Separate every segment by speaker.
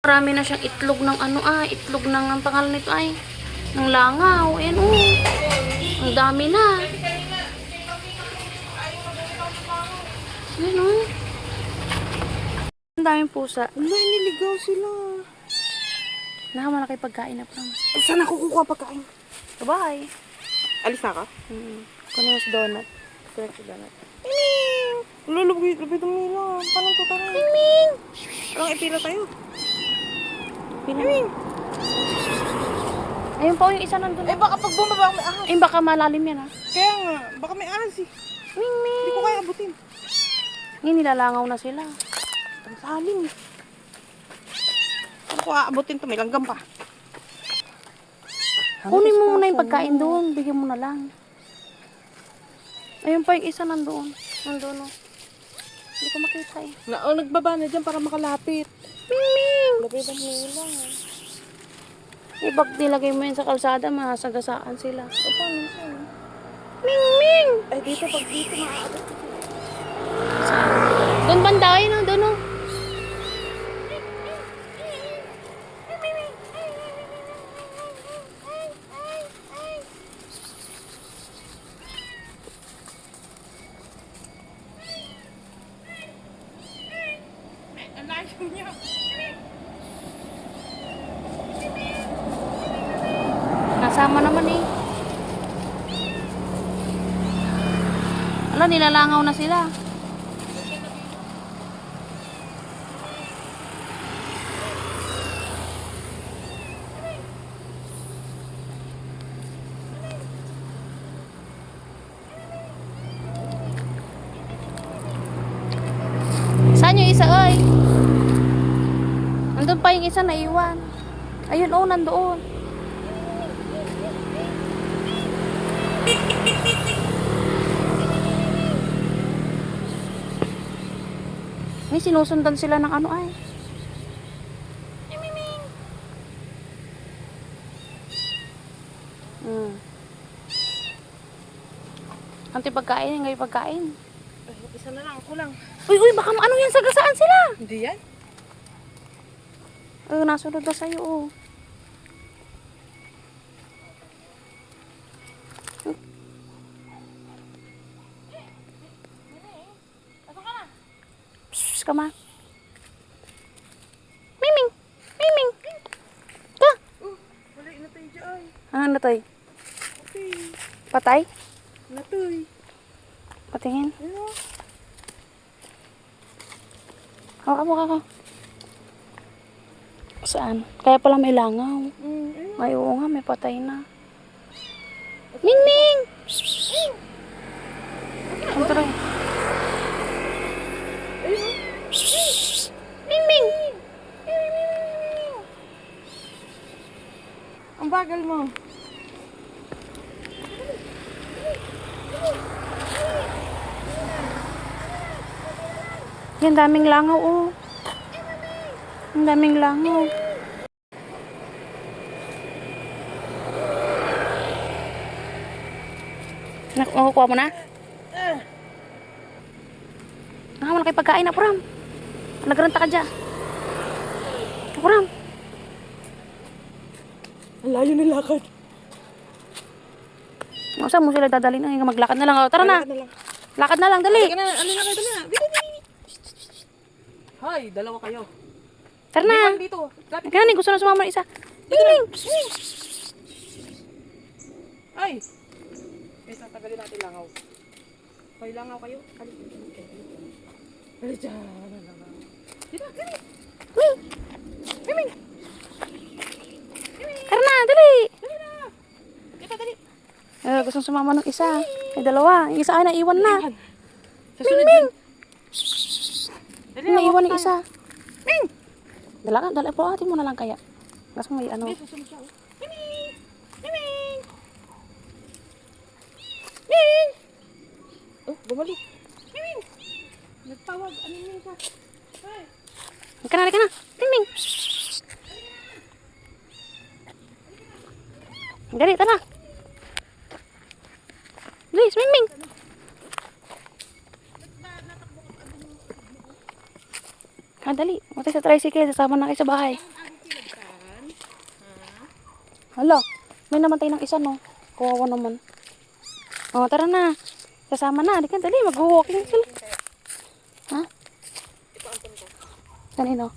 Speaker 1: Marami na siyang itlog ng ano itlog ng ang pangalan nito ng langaw. Ayan ang dami na. Ayan ang daming pusa.
Speaker 2: Wala, niligaw sila.
Speaker 1: Nakamalaki pagkain na pang.
Speaker 2: Saan ako kukuha pagkain?
Speaker 1: Bye.
Speaker 2: Alis na ka?
Speaker 1: Kunin mo si donut. Kunin si donut.
Speaker 2: Lulubay ng nila. Paano ito tayo? Parang ipila tayo.
Speaker 1: Pinaming. Ayun pa yung isa nandun.
Speaker 2: Baka pag bumaba may ahas.
Speaker 1: Ayun baka malalim yan
Speaker 2: Kaya nga, baka may ahas eh. Hindi ko kaya abutin.
Speaker 1: Ngayon nilalangaw na sila.
Speaker 2: Ang saling eh. Ano ko aabutin to? May langgam pa.
Speaker 1: Kunin mo muna yung pagkain doon. Bigyan mo na lang. Ayun pa yung isa nandoon. Nandoon Hindi ko makita eh.
Speaker 2: Nagbaba na dyan para makalapit.
Speaker 1: Ming!
Speaker 2: Lagay ba nila?
Speaker 1: Ibag nilagay mo yun sa kalsada, masagasaan sila. So, paano siya? Ming!
Speaker 2: Ay, dito pag dito maaabot.
Speaker 1: Doon banda kayo, doon
Speaker 2: Ang layo niya.
Speaker 1: Nasama naman eh. Ala, nilalangaw na sila. Saan yung isa, oy? Nandun pa yung isa na iwan. Ayun, nandoon. May sinusundan sila ng ano Anti pagkain, ngayon pagkain.
Speaker 2: Isa na lang, ako lang.
Speaker 1: Uy, baka ano yan, sagasaan sila.
Speaker 2: Hindi yan?
Speaker 1: Nasunod na sa'yo, Shhh, come on. Miming! Miming! Ka!
Speaker 2: Wala na tayo dyan.
Speaker 1: Ano na to?
Speaker 2: Okay.
Speaker 1: Patay?
Speaker 2: Natoy.
Speaker 1: Patingin.
Speaker 2: Ano?
Speaker 1: Hawak mo. Saan? Kaya pala may langaw. Ay, oo nga, may patay na. Ming! Ang taray. Ming!
Speaker 2: Ang bagal mo.
Speaker 1: Yan, daming langaw, Ang daming langaw. Nakukuha mo na? Malaki pagkain na, Puram. Nagranta ka dyan. Puram.
Speaker 2: Ang layo ng lakad.
Speaker 1: Saan mo sila dadalhin? Maglakad na lang. Tara na. Lakad na lang, dali.
Speaker 2: Ano na kayo, dali na. Hoy, dalawa kayo.
Speaker 1: Tara na.
Speaker 2: Dito.
Speaker 1: Kaya gusto na sumama ng isa. Piling.
Speaker 2: Ay! Tatagalin natin langaw. Hoy, langaw kayo. Dali dyan. Dito, dali.
Speaker 1: Ming. Tara na, dali.
Speaker 2: Dali na. Dito, dali.
Speaker 1: Gusto sumama ng isa. Ay, dalawa. Yung isa ay naiwan na.
Speaker 2: Ming. Dali na,
Speaker 1: Naiwan ng isa.
Speaker 2: Ming.
Speaker 1: Dala po atin mo na lang kaya. Mas may ano.
Speaker 2: Susunod siya. Ming. Ming. Ming. Oh, bumalik. Ming. Nagtawag. Ano yun ka? Hey.
Speaker 1: Halika na. Ming. Dali, tara. Bilis, Ming. Dali. Matay sa tricycle. Sasama na kayo sa bahay. Hala, may namatay ng isa, no? Kawawa naman. Oh, tara na. Sasama na. Halika, dali. Mag-walking sila. Ha? Kanino?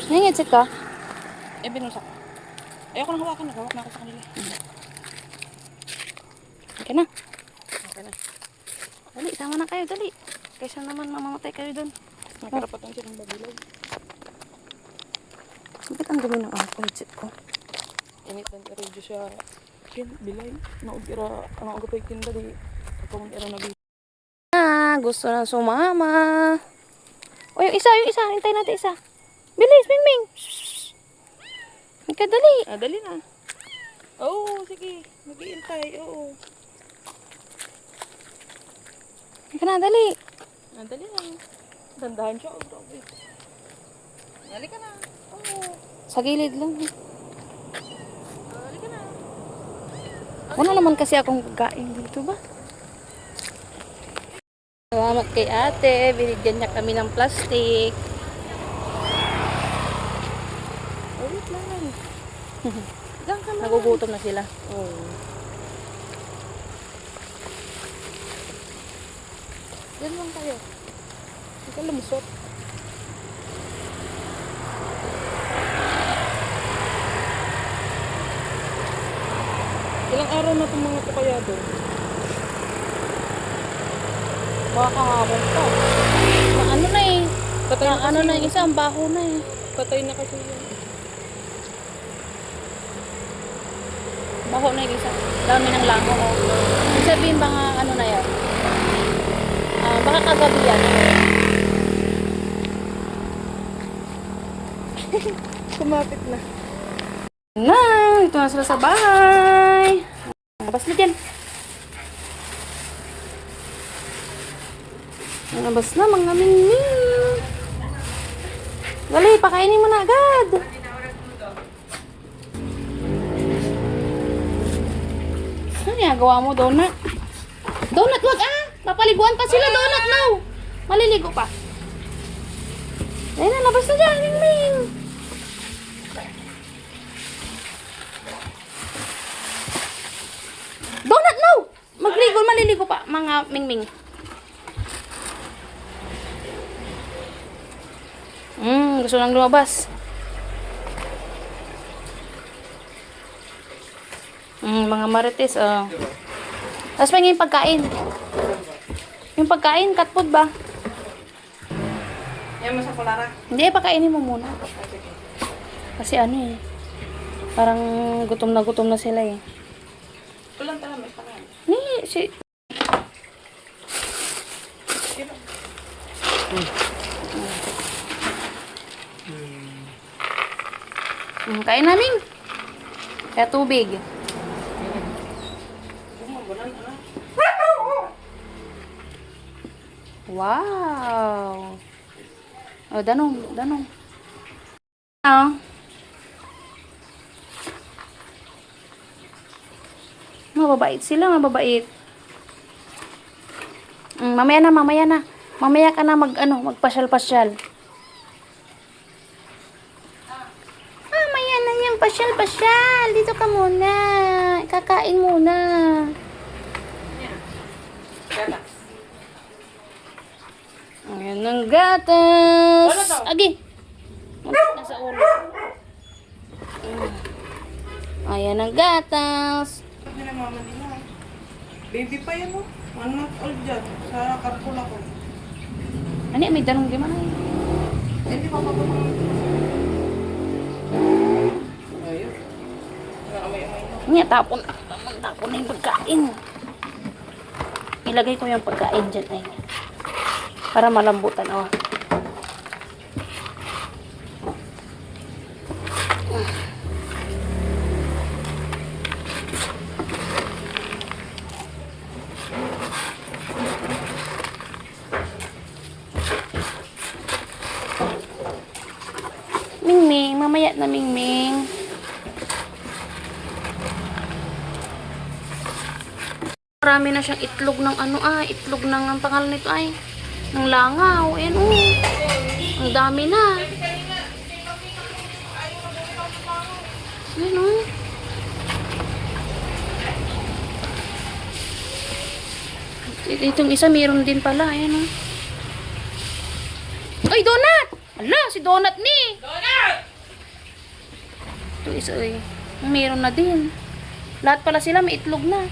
Speaker 1: Nangingitsik ka?
Speaker 2: Eh, binusak. Ayoko nang hawakan. Hawak na ako sa kanila.
Speaker 1: Okay na.
Speaker 2: Okay na.
Speaker 1: Dali, sama na kayo. Dali. Kaysa naman mamamatay kayo dun.
Speaker 2: Nakarapatan silang babilaw.
Speaker 1: Bakit ang dumi ng headset ko?
Speaker 2: Init ng radyo siya. Kin, bilay. Naugira. Ang agapay kinda di. Ako mong era na bilay.
Speaker 1: Gusto na sumama. O, yung isa. Hintay natin isa. Bilis, Mingming. Ika, dali.
Speaker 2: Ah, dali na. Oo, sige. Mag-iintay. Oo.
Speaker 1: Ika na, dali.
Speaker 2: Ah, dali na. Dandahan siya. Oh, grabe. Dali ka na. Oo.
Speaker 1: Sa gilid lang.
Speaker 2: Dali ka na.
Speaker 1: Wala naman kasi akong pagkain dito ba? Salamat kay ate. Binigyan niya kami ng plastic.
Speaker 2: Wait lang. Diyan ka na.
Speaker 1: Nagugutom na sila.
Speaker 2: Oo. Diyan lang tayo. Hindi ka lumusot. Ilang araw na itong mga tukayado?
Speaker 1: Baka kahapon pa. Na ano na eh.
Speaker 2: Patay na
Speaker 1: Ano
Speaker 2: kasi
Speaker 1: na
Speaker 2: yun.
Speaker 1: yung isa, ang baho na eh.
Speaker 2: Patay na kasi yun.
Speaker 1: Baho na yung isa. Dami ng lango. Oh. Ibig sabihin ba nga ano na yan? Baka kagabi yan.
Speaker 2: Kumapit na.
Speaker 1: Na, ito na sila sa bahay. Labas na dyan. Labas na mga mingming. Dali, pakainin mo na agad. Ano ginagawa mo, donut? Donut, wag ah! Papaliguan pa sila, donut, no! Maliligo pa. Ayun na, labas na dyan, mingming. Donut, no! Magligo, maliligo pa, mga mingming. Gusto lang lumabas. Mga marites, oh. Tapos pa yung pagkain. Yung pagkain, cat food ba?
Speaker 2: Yan mo sa kulara.
Speaker 1: Hindi, pakainin mo muna. Kasi ano eh. Parang gutom na sila eh.
Speaker 2: Kulang tala, may pangalan.
Speaker 1: Ni, si... Kain namin. Kaya tubig. Wow. Oh, danong. Ah. Mababait sila, mababait. Mamaya na. Mamaya ka na magpasyal-pasyal. Mamaya na yung pasyal-pasyal. Dito ka muna. Kakain muna. Ayan ang gatas.
Speaker 2: Wala daw.
Speaker 1: Agi. Nasa ulo. Ayan ang gatas.
Speaker 2: Hindi na mama nila. Baby pa yan, oh. 1 month old dyan. Sa karpula ko.
Speaker 1: Ano may danong di man ay.
Speaker 2: Hindi pa mapapang. Ayun. Nakamay-amay na.
Speaker 1: Nga, tapon na yung pagkain. Ilagay ko yung pagkain dyan ay. Para malambutan, oh. mamaya na, Mingming. Marami na siyang itlog ng itlog ng ang pangalan nito ay ng langaw. Ayan, ang dami na. Ayan, Itong isa, meron din pala. Ayan, Ay, donut! Ala, si donut ni! Donut! Ito isa, meron na din. Lahat pala sila, may itlog na.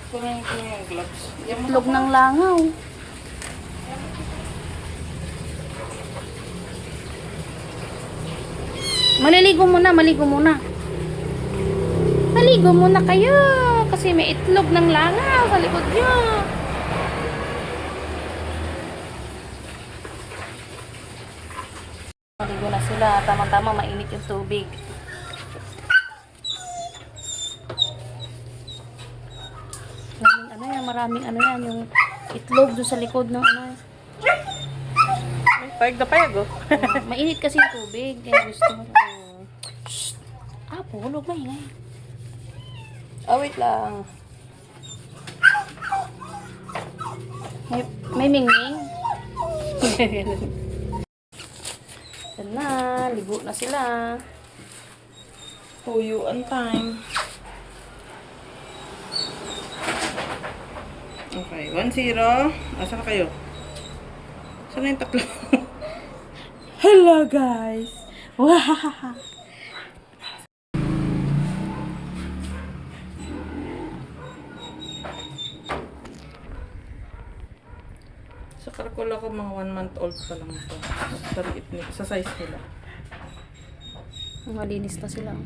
Speaker 2: Parang ito yung gloves.
Speaker 1: Itlog ng langaw. Maliligo muna, maligo muna. Maligo muna kayo. Kasi may itlog ng langaw sa likod niyo. Maligo na sila. Tama-tama, mainit yung tubig. Maraming yung itlog doon sa likod ng
Speaker 2: Payag na payag, oh.
Speaker 1: Mainit kasi yung tubig. Kaya gusto mo. Shhh! Hulog maingay.
Speaker 2: Wait lang.
Speaker 1: May mingming. Yan na. Ligo na sila.
Speaker 2: Tuyuan time. Okay, 1-0. Asa na kayo? Saan na yung tatlo? Hello, guys! Wow! Sa karkul ako, mga 1 month old pa lang ito. Sa size nila.
Speaker 1: Malinis na sila.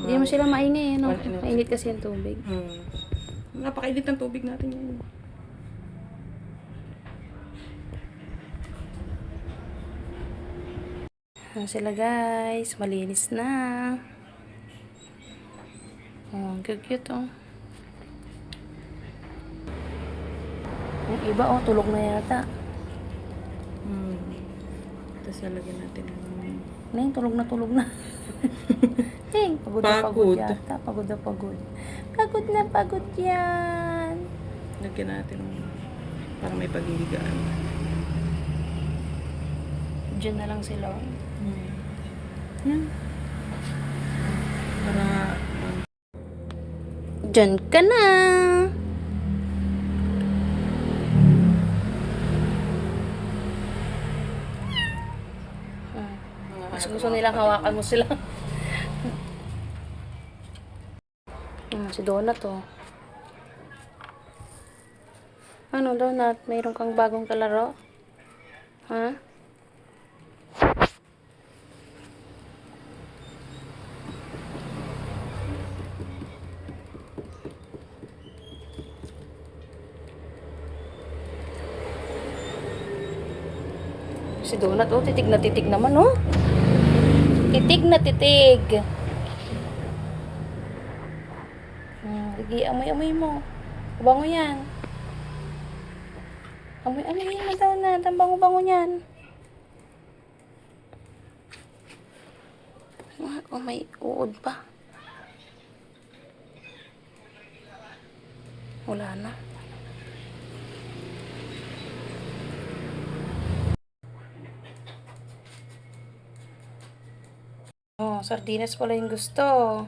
Speaker 1: Hindi mo sila maingay. Mainit kasi yung tubig.
Speaker 2: Napakainit ng tubig natin ngayon.
Speaker 1: Sila guys, malinis na. Ang cute Yung iba tulog na yata.
Speaker 2: Tapos lalagyan natin
Speaker 1: Neng, tulog na. Neng, pagod yata. Pagod na pagod. Pagod yan.
Speaker 2: Lagyan natin para may paghihigaan.
Speaker 1: Diyan na lang sila.
Speaker 2: Yan. Para
Speaker 1: Diyan ka na. Mas gusto nilang hawakan mo sila. Si Donut Ano Donut? Mayroon kang bagong kalaro? Ha? Si Donut, titig na titig naman, Titig na titig. Sige, amoy-amoy mo. Bango yan. Amoy-amoy mo, Donut. Ang bango-bango yan. May uod pa. Wala na. Sardinas pala yung gusto.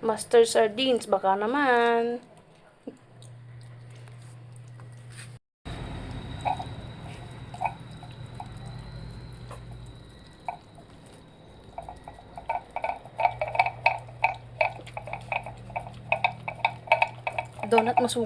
Speaker 1: Master sardines, baka naman. Donut, masubo.